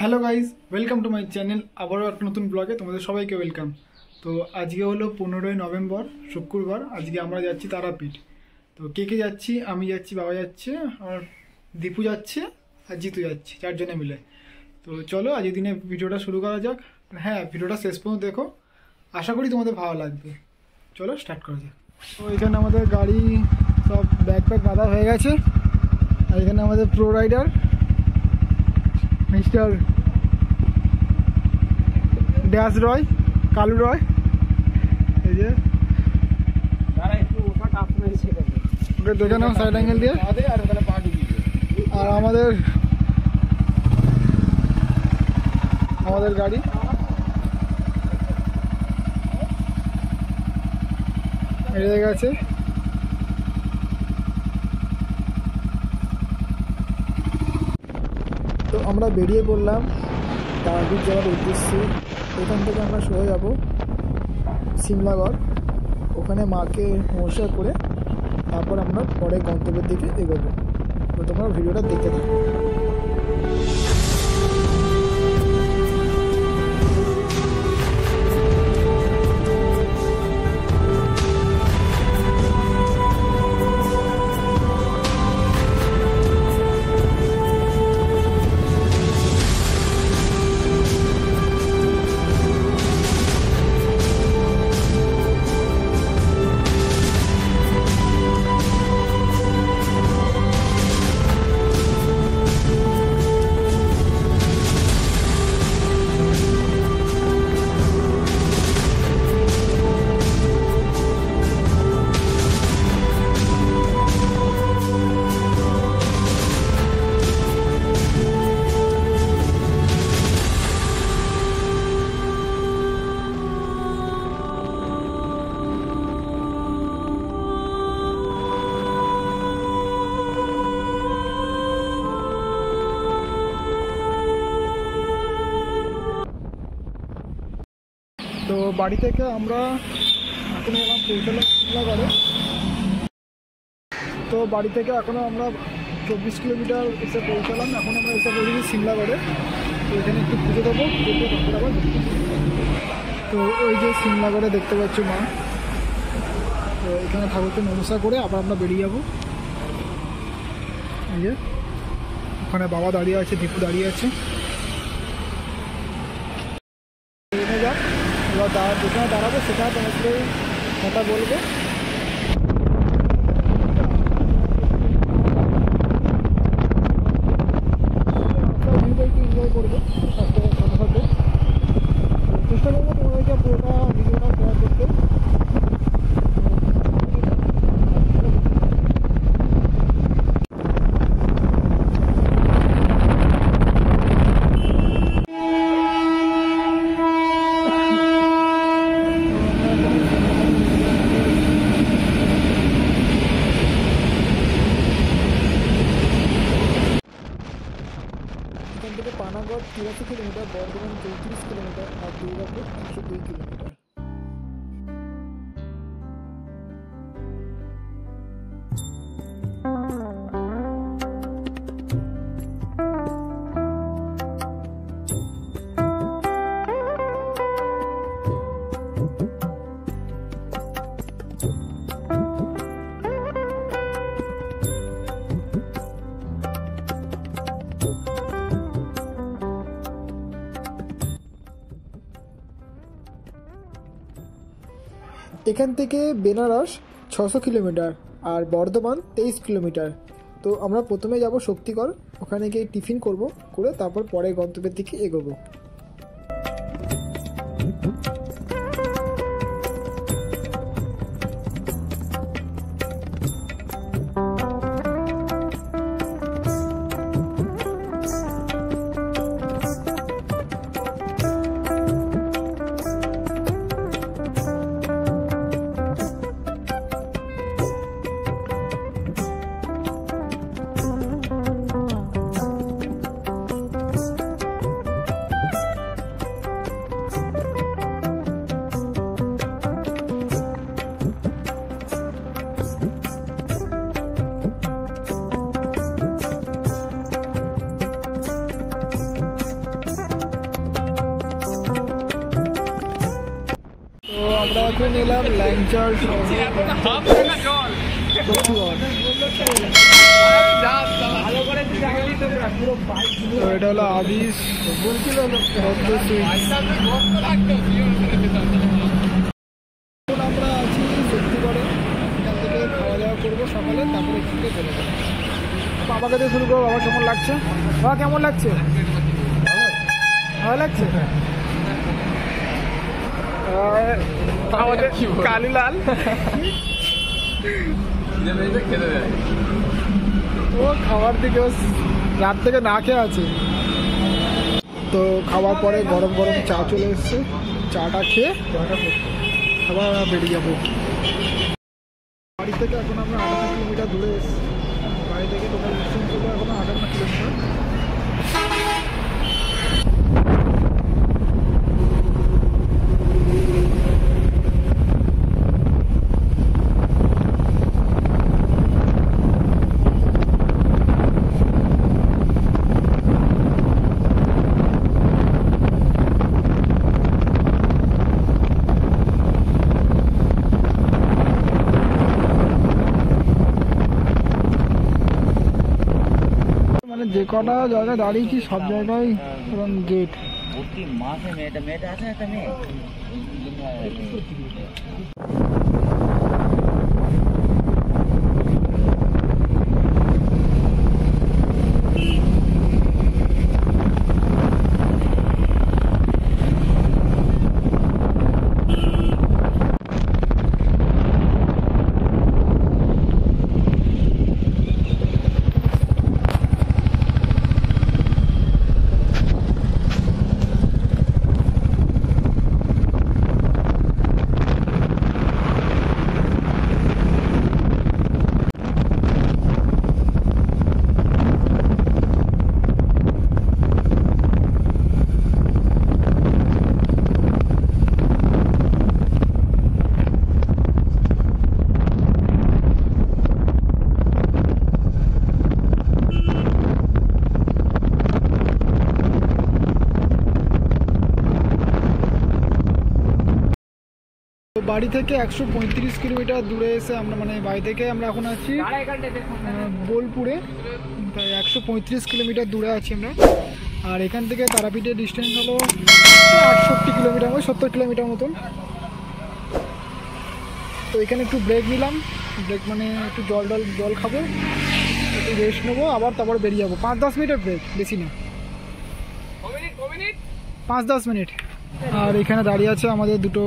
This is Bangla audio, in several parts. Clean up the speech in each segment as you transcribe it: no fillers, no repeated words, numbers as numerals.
Hello guys, welcome to my channel. আবারও একটা নতুন ব্লগে তোমাদের সবাইকে ওয়েলকাম। তো আজকে হলো 15ই নভেম্বর, শুক্রবার। আজকে আমরা যাচ্ছি তারাপীঠ। তো কে কে যাচ্ছি? আমি যাচ্ছি, বাবা যাচ্ছে, আমার দীপু যাচ্ছে আর জিতু যাচ্ছে, 4 জনে মিলে। তো চলো আজকের দিনে ভিডিওটা শুরু করা যাক। হ্যাঁ, ভিডিওটা শেষ পর্যন্ত দেখো, আশা করি তোমাদের ভালো লাগবে। চলো স্টার্ট করা যাক। তো এখানে আমাদের গাড়ি সব ব্যাগ বাঁধা হয়ে গেছে। আর এখানে আমাদের প্রো রাইডার মিস্টার ড্যাশ রয়, কালু রয়। এই যে ওকে দেখে নাও সাইড অ্যাঙ্গেল দিয়ে। আর আমাদের গাড়ি এড়ে গেছে। তো আমরা বেরিয়ে পড়লাম তারাপীঠ যাওয়ার উদ্দেশ্যে। এখান থেকে আমরা সোজা যাব সিমলাগড়, ওখানে মাকে নমস্কার করে তারপর আমরা পরে গন্তব্যের দিকে এগোবো। তো তোমরা ভিডিওটা দেখতে থাকো। তো বাড়ি থেকে আমরা এখন পৌঁছালাম সিমলাগড়ে। তো বাড়ি থেকে এখনও আমরা 24 কিলোমিটার এসে পৌঁছালাম। এখন আমরা এসে পৌঁছেছি সিমলাগড়ে। তো এখানে একটু পুজো দেবো, তো ওই যে সিমলাগড়ে দেখতে পাচ্ছ মা। তো এখানে ঠাকুরকে নমস্কার করে আবার আমরা বেরিয়ে যাবো। এই যে ওখানে বাবা দাঁড়িয়ে আছে, দীপু দাঁড়িয়ে আছে। এবার যেখানে দাঁড়াবো সেখানে তোমাদের কথা বলবো। এনজয় করবো, চেষ্টা করবো তোমাদেরকে পুরোটা ভিডিওটা শেয়ার করতে। এখান থেকে পানাগড় 83 কিলোমিটার, বর্ধমান 34 কিলোমিটার আর দুর্গাপুর 102 কিলোমিটার। এখান থেকে বেনারস 600 কিলোমিটার আর বর্ধমান 23 কিলোমিটার। তো আমরা প্রথমে যাব শক্তিগড়, ওখানে গিয়ে টিফিন করে তারপর পরে গন্তব্যের দিকে এগোবো। আমরা এখন এলাম ল্যাংচার এটা হলো আদিস। আমরা আছি শক্তিগড়ে, এখান থেকে খাওয়া দাওয়া করবো সকালে, তারপরে এখান থেকে চলে যাবো। বাবাকে দিয়ে শুরু করবো। বাবা কেমন লাগছে? বাবা কেমন লাগছে? ভালো লাগছে। কালুলাল ও খাওয়ার দিকে রাত থেকে না খেয়ে আছে। তো খাওয়ার পরে গরম গরম চা চলে এসছে, চাটা খেয়ে আবার বেরিয়ে যাবো বাড়ি থেকে। এখন আমরা 58 কিলোমিটার দূরে এসেছি বাড়ি থেকে। টোটাল ডিস্টেন্স ছিল এখন 58 কিলোমিটার। যে কটা জায়গায় দাঁড়িয়েছি সব জায়গায় এবং গেট। বাড়ি থেকে 135 কিলোমিটার দূরে এসে আমরা বাড়ি থেকে আমরা এখন আছি বোলপুরে, তাই 135 কিলোমিটার দূরে আছি আমরা। আর এখান থেকে তারাপীঠের ডিস্টেন্স হলো 68 কিলোমিটার, 70 কিলোমিটার মতন। তো এখানে একটু ব্রেক নিলাম, ব্রেক একটু জল খাবো, একটু রেস্ট নেবো, আবার তারপর বেরিয়ে যাবো। 5-10 মিনিটের ব্রেক, বেশি না, 5-10 মিনিট। আর এখানে দাঁড়িয়ে আছে আমাদের দুটো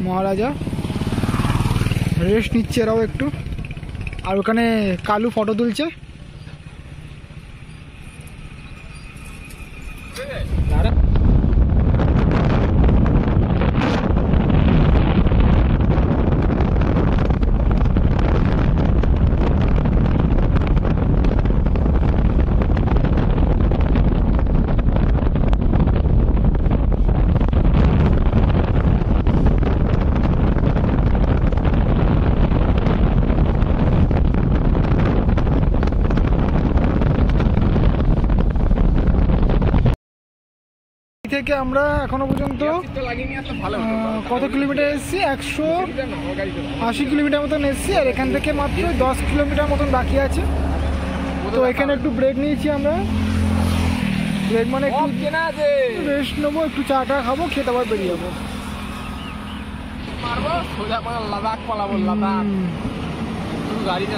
মহারাজা, রেস্ট নিচ্ছে এরাও একটু। আর ওখানে কালু ফটো তুলছে। থেকে আমরা এখনো পর্যন্ত কত কিলোমিটার এসেছি? 180 কিলোমিটার মতন এসেছি। আর এখান থেকে মাত্র 10 কিলোমিটার মতন বাকি আছে। তো এখানে একটু ব্রেক নিয়েছি আমরা, ব্রেক একটু রেস্ট নেবো, একটু চা টা খাবো, খেতে আবার বেরিয়ে যাবো। লাদাখ পালাবো, লাদাখ গাড়িটা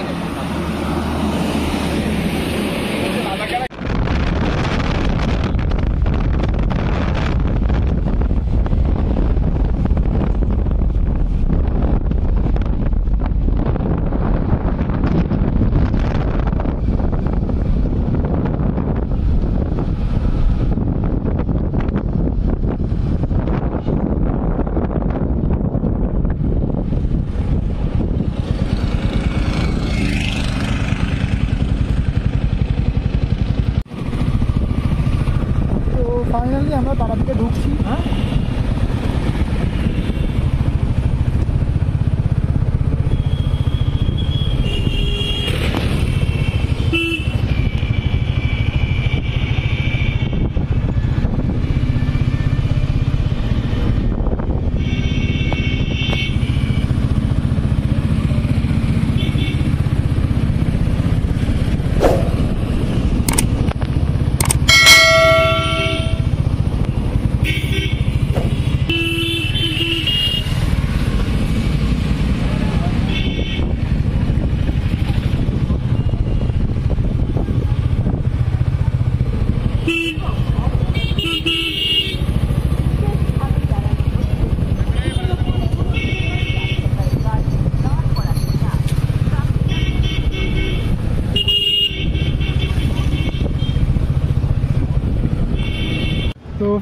ফাইনালি আমরা তারাপীঠে ঢুকছি।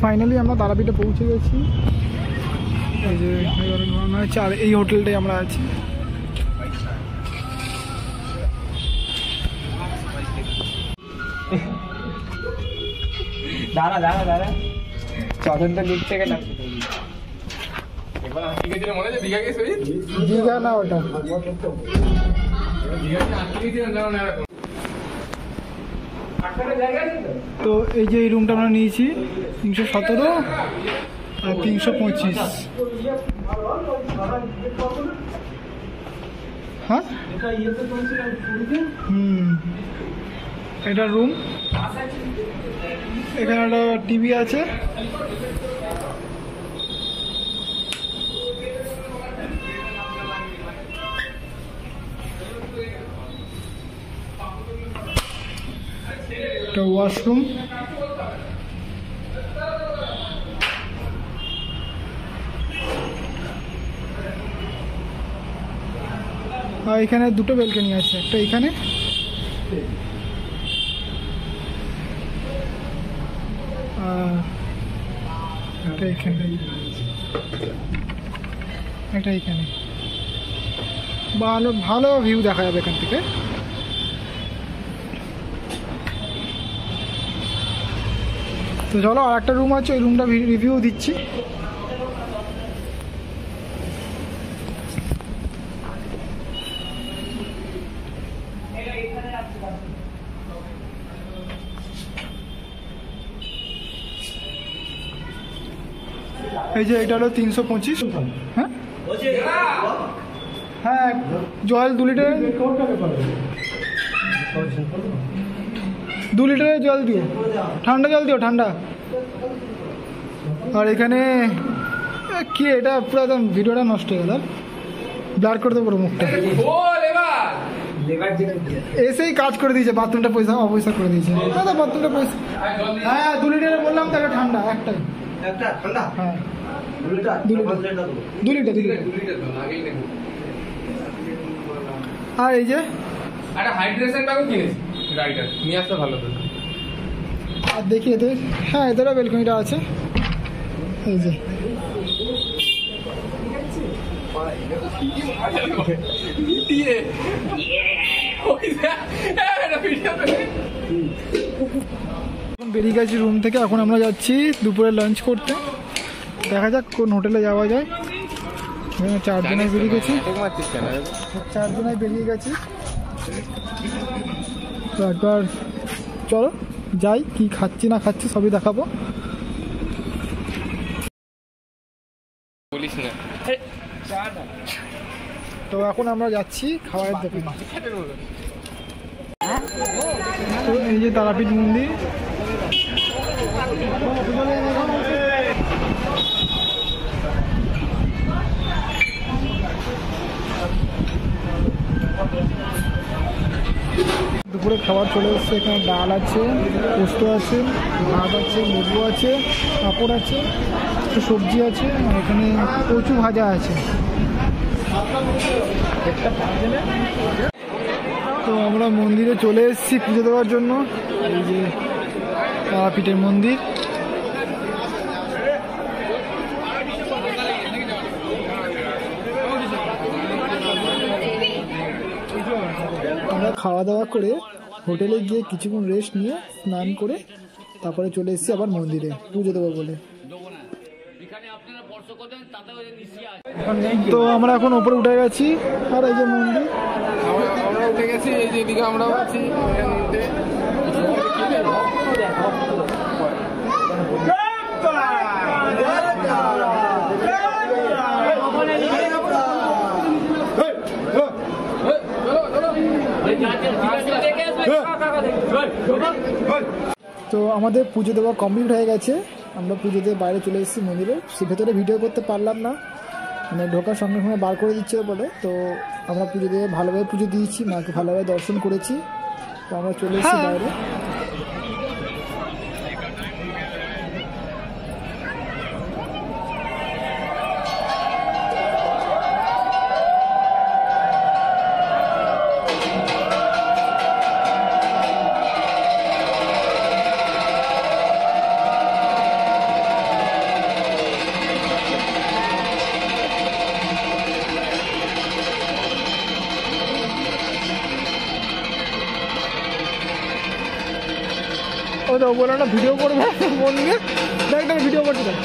ফাইনালি আমরা তারাপীঠে পৌঁছে গেছি। এই যে ঘোরানো হচ্ছে, আর এই হোটেলটাই আমরা আছি। দাঁড়া দাঁড়া দাঁড়া, চন্দনটা দিচ্ছে কেন? দীঘা না ওটা, তো এই যে এই রুমটা আমরা নিয়েছি 317 আর 325। হ্যাঁ এটা রুম, এখানে একটা টিভি আছে। একটা ওয়াশরুম, আর এখানে দুটো বেলকনি আছে, একটা এখানে আর একটা এখানে, একটা এখানে। ভালো ভালো ভিউ দেখা যাবে এখান থেকে। তো চলো, আর একটা রুম আছে, ওই রুমটা রিভিউ দিচ্ছি। এই যে এটা হলো 325। হ্যাঁ হ্যাঁ, জল 2 লিটার, 2 লিটারের জল দিও, ঠান্ডা জল দিও, ঠান্ডা। আর এখানে কি, এটা পুরো একদম ভিডিওটা নষ্ট হয়ে গেল, ব্লার করে দেবো মুখটা। এসেই কাজ করে দিয়েছে, বাথরুমটা পয়সা অপয়সা করে দিয়েছে। দাদা বাথরুমটা পয়সা, হ্যাঁ 2 লিটারের বললাম তো, একটা ঠান্ডা, একটাই ঠান্ডা। হ্যাঁ 2 লিটার। আর এই যে একটা হাইড্রেশন ব্যাগও কিনেছি, রাইটার নিয়ে আসতে ভালো হতো। আর দেখি এদের, হ্যাঁ এদেরও বেলকনিটা আছে। এই যে বেরিয়ে গেছি রুম থেকে, এখন আমরা যাচ্ছি দুপুরে লাঞ্চ করতে। দেখা যাক কোন হোটেলে যাওয়া যায়। 4 জনাই বেরিয়ে গেছি, 4 জনাই বেরিয়ে গেছি। তো একবার চলো যাই, কি খাচ্ছি না খাচ্ছি সবই দেখাবো। বলিস না। তো এখন আমরা যাচ্ছি খাবারের দোকানে। তো এই যে তারাপীঠ মন্দির, দুপুরে খাবার চলে এসছে। এখানে ডাল আছে, পোস্ত আছে, ভাত আছে, লেবু আছে, পাঁপড় আছে, একটু সবজি আছে, আর এখানে কচু ভাজা আছে। তো আমরা মন্দিরে চলে এসেছি পুজো দেওয়ার জন্য। এই যে তারাপীঠের মন্দির, আমরা খাওয়া দাওয়া করে হোটেলে গিয়ে কিছুক্ষণ রেস্ট নিয়ে স্নান করে তারপরে চলে এসেছি আবার মন্দিরে পুজো দেবো বলে। তো আমরা এখন উপরে উঠে গেছি, আর এই যে মন্দির, আমরা উঠে গেছি, এই যে এদিকে আমরাও আছি। তো আমাদের পুজো দেওয়া কমপ্লিট হয়ে গেছে। আমরা পুজো দিয়ে বাইরে চলে এসেছি মন্দিরে। সে ভেতরে ভিডিও করতে পারলাম না, মানে ঢোকার সঙ্গে সঙ্গে বার করে দিচ্ছে বলে। তো আমরা পুজো দিয়ে ভালোভাবে পুজো দিয়েছি, মাকে ভালোভাবে দর্শন করেছি। তো আমরা চলে এসেছি বাইরে। ও তো বলে না ভিডিও করবে ফোন নিয়ে, দেখ দেখ ভিডিও করছি দেখ।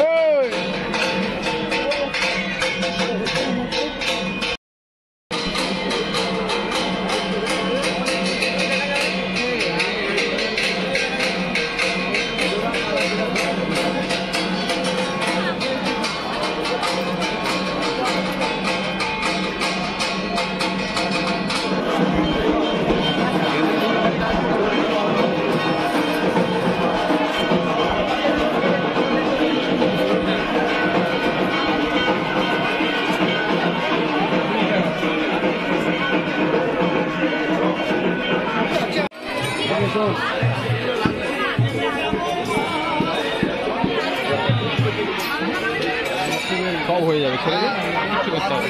ওই সব হয়ে যাবে, ছেড়ে দিন, কিছু করতে হবে।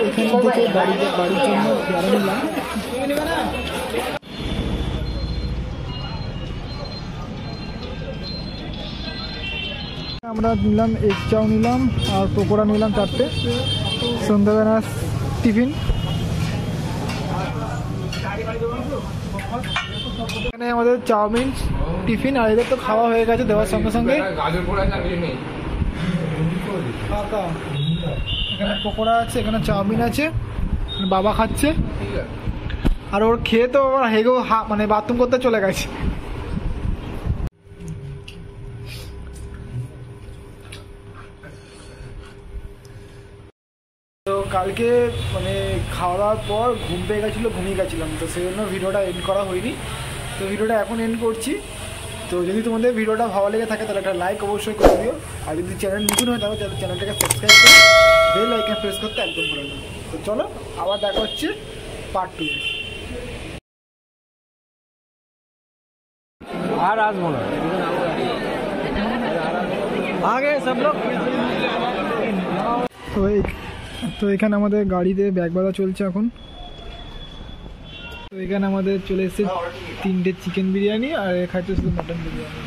এখান থেকে বাড়ির জন্য পেয়ারা নিলাম। আমরা নিলাম এগ চাউ নিলাম আর পকোড়া নিলাম 4টে, সন্ধ্যাবেলা টিফিন। এখানে আমাদের চাউমিন টিফিন, আর এদের তো খাওয়া হয়ে গেছে দেওয়ার সঙ্গে সঙ্গে। গাজর পোড়া আছে, আর কিছু নেই। এখানে পকোড়া আছে, এখানে চাউমিন আছে, বাবা খাচ্ছে। ঠিক আছে। আর ওর খেয়ে তো আবার হেগেও মানে বাথরুম করতে চলে গেছে। তো কালকে মানে খাওয়া দাওয়ার পর ঘুম পেয়ে গেছিলো, ঘুমিয়ে গেছিলাম, তো সেই জন্য ভিডিওটা এন্ড করা হয়নি। তো ভিডিওটা এখন এন্ড করছি। তো যদি তোমাদের ভিডিওটা ভালো লেগে থাকে তাহলে একটা লাইক অবশ্যই করে দিও, আর যদি চ্যানেল নতুন হয় তাহলে চ্যানেলটাকে সাবস্ক্রাইব করে বেল আইকন প্রেস করতে একদম ভুলো না। তো চলো আবার দেখা হচ্ছে পার্ট 2। আর আসবো না আগে সব লোক। তো এখানে আমাদের গাড়িতে ব্যাগ বাঁধা চলছে এখন। তো এখানে আমাদের চলে এসেছে 3টে চিকেন বিরিয়ানি, আর খাচ্ছে শুধু মটন বিরিয়ানি।